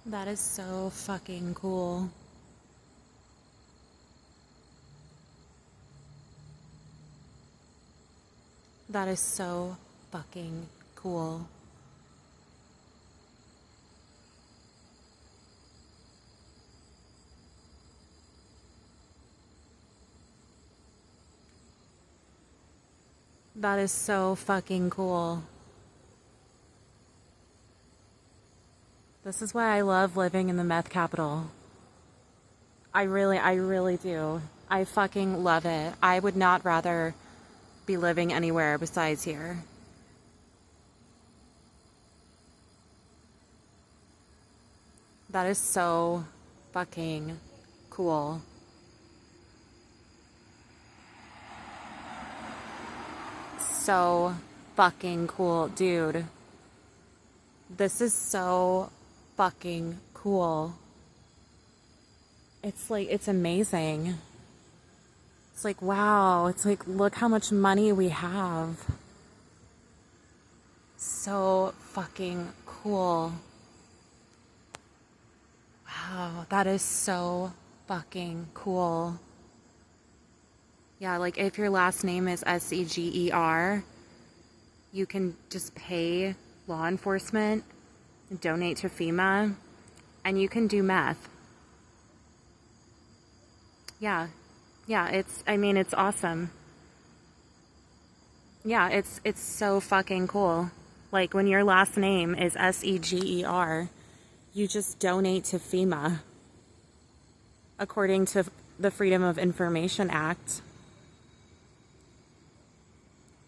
That is so fucking cool. That is so fucking cool. That is so fucking cool. This is why I love living in the meth capital. I really do. I fucking love it. I would not rather be living anywhere besides here. That is so fucking cool. So fucking cool, dude. This is so fucking cool. It's like, it's amazing. It's like, wow. It's like, look how much money we have. So fucking cool. Wow, that is so fucking cool. Yeah, like if your last name is Seger, you can just pay law enforcement, donate to FEMA, and you can do meth. Yeah. Yeah, it's awesome. Yeah, it's so fucking cool. Like when your last name is Seger, you just donate to FEMA according to the Freedom of Information Act.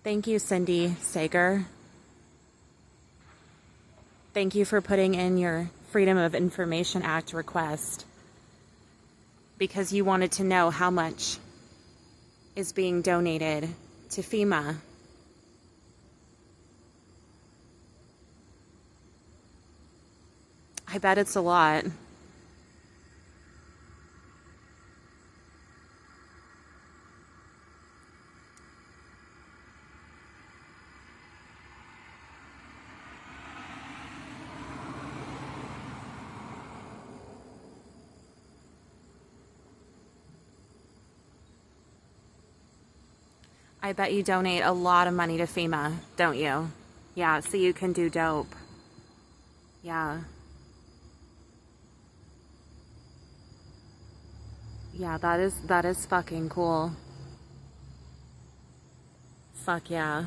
Thank you, Cindy Sager. Thank you for putting in your Freedom of Information Act request because you wanted to know how much is being donated to FEMA. I bet it's a lot. I bet you donate a lot of money to FEMA, don't you? Yeah, so you can do dope. Yeah. Yeah, that is fucking cool. Fuck yeah.